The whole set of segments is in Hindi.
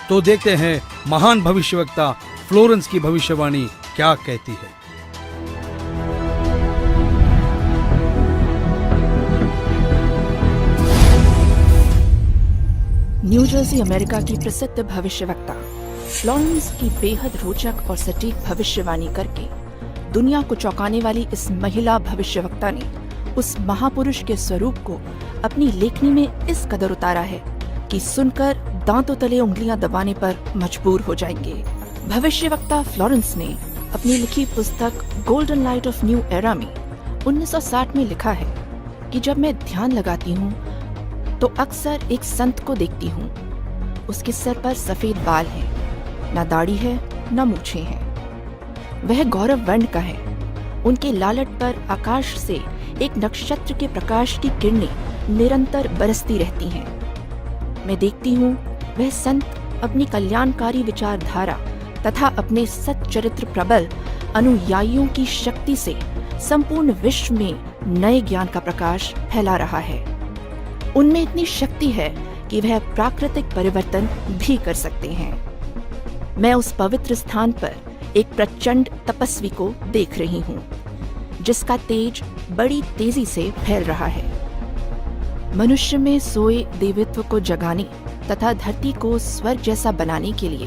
तो देखते हैं महान भविष्यवक्ता फ्लोरेंस की भविष्यवाणी क्या कहती है। न्यू जर्सी अमेरिका की प्रसिद्ध भविष्यवक्ता फ्लोरेंस की बेहद रोचक और सटीक भविष्यवाणी करके दुनिया को चौंकाने वाली इस महिला भविष्यवक्ता ने उस महापुरुष के स्वरूप को अपनी लेखनी में इस कदर उतारा है कि सुनकर दांतों तले उंगलियां दबाने पर मजबूर हो जाएंगे। भविष्यवक्ता फ्लोरेंस ने अपनी लिखी पुस्तक golden light of new era में 1960 में लिखा है कि जब मैं ध्यान लगाती हूँ तो अक्सर एक संत को देखती हूँ। उसके सर पर सफेद बाल हैं, ना दाढ़ी है ना मूछें हैं। वह गौरव वर्ण का है। उनके लालट पर आकाश से एक नक्षत्र के प्रकाश की किरणें निरंतर बरसती रहती हैं। मैं देखती हूँ वह संत अपनी कल्याणकारी विचारधारा तथा अपने सच्चरित्र प्रबल अनुयायियों की शक्ति से संपूर्ण विश्व में नए ज्ञान का प्रकाश फैला रहा है। उनमें इतनी शक्ति है कि वह प्राकृतिक परिवर्तन भी कर सकते हैं। मैं उस पवित्र स्थान पर एक प्रचंड तपस्वी को देख रही हूँ, जिसका तेज बड़ी तेजी से फैल रहा है। मनुष्य में सोए देवत्व को जगाने तथा धरती को स्वर्ग जैसा बनाने के लिए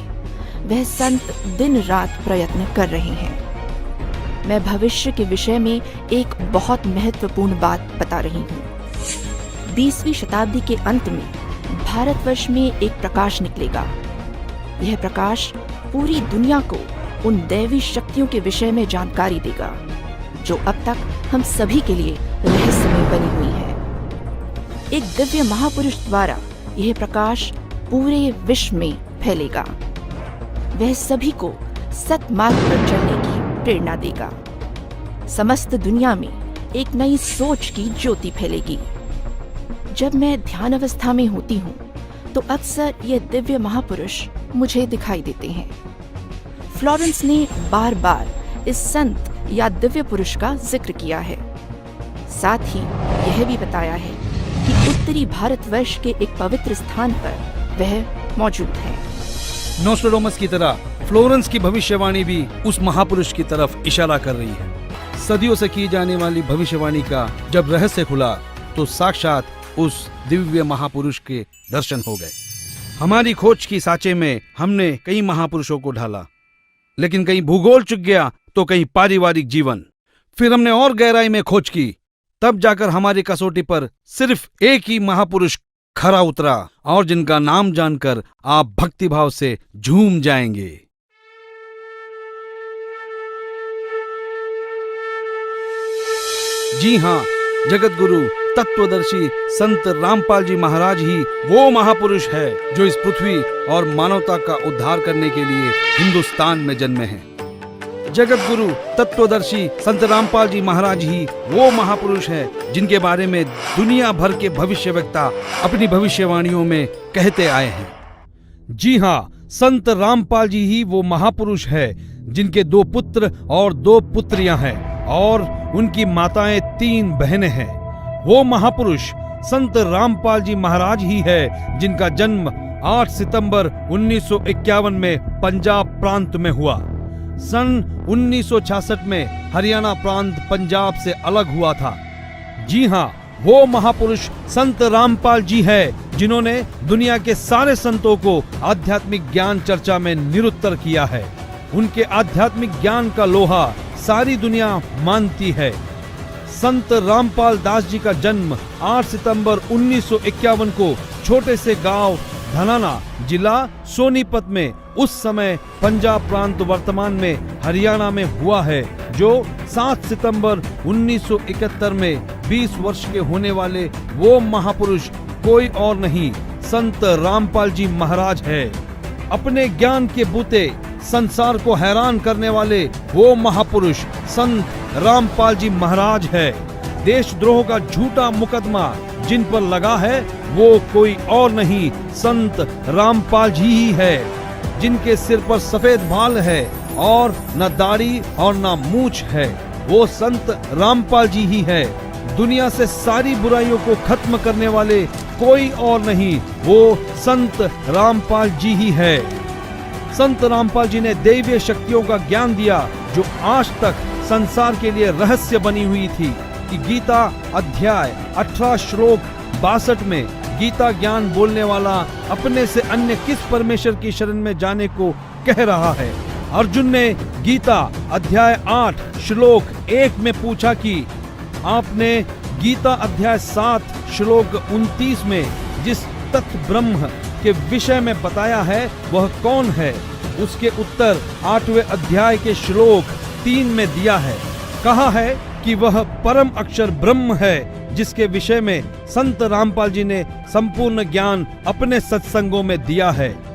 वह संत दिन रात प्रयत्न कर रहे हैं। मैं भविष्य के विषय में एक बहुत महत्वपूर्ण बात बता रही हूँ। 20वीं शताब्दी के अंत में भारतवर्ष में एक प्रकाश निकलेगा। यह प्रकाश पूरी दुनिया को उन दैवी शक्तियों के विषय में जानकारी देगा जो अब तक हम सभी के लिए रहस्यमय बनी हुई है। एक दिव्य महापुरुष द्वारा यह प्रकाश पूरे विश्व में फैलेगा। वह सभी को सत्मार्ग पर चलने की प्रेरणा देगा। समस्त दुनिया में एक नई सोच की ज्योति फैलेगी। जब मैं ध्यान अवस्था में होती हूँ तो अक्सर ये दिव्य महापुरुष मुझे दिखाई देते हैं। फ्लोरेंस ने बार बार इस संत या दिव्य पुरुष का जिक्र किया है। साथ ही यह भी बताया है कि उत्तरी भारतवर्ष के एक पवित्र स्थान पर वह मौजूद है। नोस्ट्राडामस की तरह फ्लोरेंस की भविष्यवाणी भी उस महापुरुष की तरफ इशारा कर रही है। सदियों से की जाने वाली भविष्यवाणी का जब रहस्य खुला तो साक्षात उस दिव्य महापुरुष के दर्शन हो गए। हमारी खोज की सांचे में हमने कई महापुरुषों को ढाला, लेकिन कहीं भूगोल चुक गया तो कहीं पारिवारिक जीवन। फिर हमने और गहराई में खोज की, तब जाकर हमारी कसौटी पर सिर्फ एक ही महापुरुष खरा उतरा, और जिनका नाम जानकर आप भक्तिभाव से झूम जाएंगे। जी हाँ, जगत गुरु तत्वदर्शी संत रामपाल जी महाराज ही वो महापुरुष है जो इस पृथ्वी और मानवता का उद्धार करने के लिए हिंदुस्तान में जन्मे हैं। जगत गुरु तत्वदर्शी संत रामपाल जी महाराज ही वो महापुरुष है जिनके बारे में दुनिया भर के भविष्यवक्ता अपनी भविष्यवाणियों में कहते आए हैं। जी हाँ, संत रामपाल जी ही वो महापुरुष है जिनके 2 पुत्र और 2 पुत्रियां हैं और उनकी माताएं 3 बहनें हैं। वो महापुरुष संत रामपाल जी महाराज ही है जिनका जन्म 8 सितंबर 1951 में पंजाब प्रांत में हुआ। सन 1966 में हरियाणा प्रांत पंजाब से अलग हुआ था। जी हाँ, वो महापुरुष संत रामपाल जी है जिन्होंने दुनिया के सारे संतों को आध्यात्मिक ज्ञान चर्चा में निरुत्तर किया है। उनके आध्यात्मिक ज्ञान का लोहा सारी दुनिया मानती है। संत रामपाल दास जी का जन्म 8 सितंबर 1951 को छोटे से गांव धनाना, जिला सोनीपत में, उस समय पंजाब प्रांत वर्तमान में हरियाणा में हुआ है, जो 7 सितंबर 1971 में 20 वर्ष के होने वाले वो महापुरुष कोई और नहीं, संत रामपाल जी महाराज है। अपने ज्ञान के बूते संसार को हैरान करने वाले वो महापुरुष संत रामपाल जी महाराज है। देशद्रोह का झूठा मुकदमा जिन पर लगा है वो कोई और नहीं, संत रामपाल जी ही है, जिनके सिर पर सफेद बाल है और न दाढ़ी और न मूछ है। वो संत रामपाल जी ही है, दुनिया से सारी बुराइयों को खत्म करने वाले कोई और नहीं, वो संत रामपाल जी ही है। संत रामपाल जी ने दैवीय शक्तियों का ज्ञान दिया जो आज तक संसार के लिए रहस्य बनी हुई थी कि गीता अध्याय 18 श्लोक 62 में गीता ज्ञान बोलने वाला अपने से अन्य किस परमेश्वर की शरण में जाने को कह रहा है। अर्जुन ने गीता अध्याय 8 श्लोक 1 में पूछा कि आपने गीता अध्याय 7 श्लोक 29 में जिस तत्व ब्रह्म के विषय में बताया है वह कौन है। उसके उत्तर 8वें अध्याय के श्लोक 3 में दिया है। कहा है कि वह परम अक्षर ब्रह्म है जिसके विषय में संत रामपाल जी ने संपूर्ण ज्ञान अपने सत्संगों में दिया है।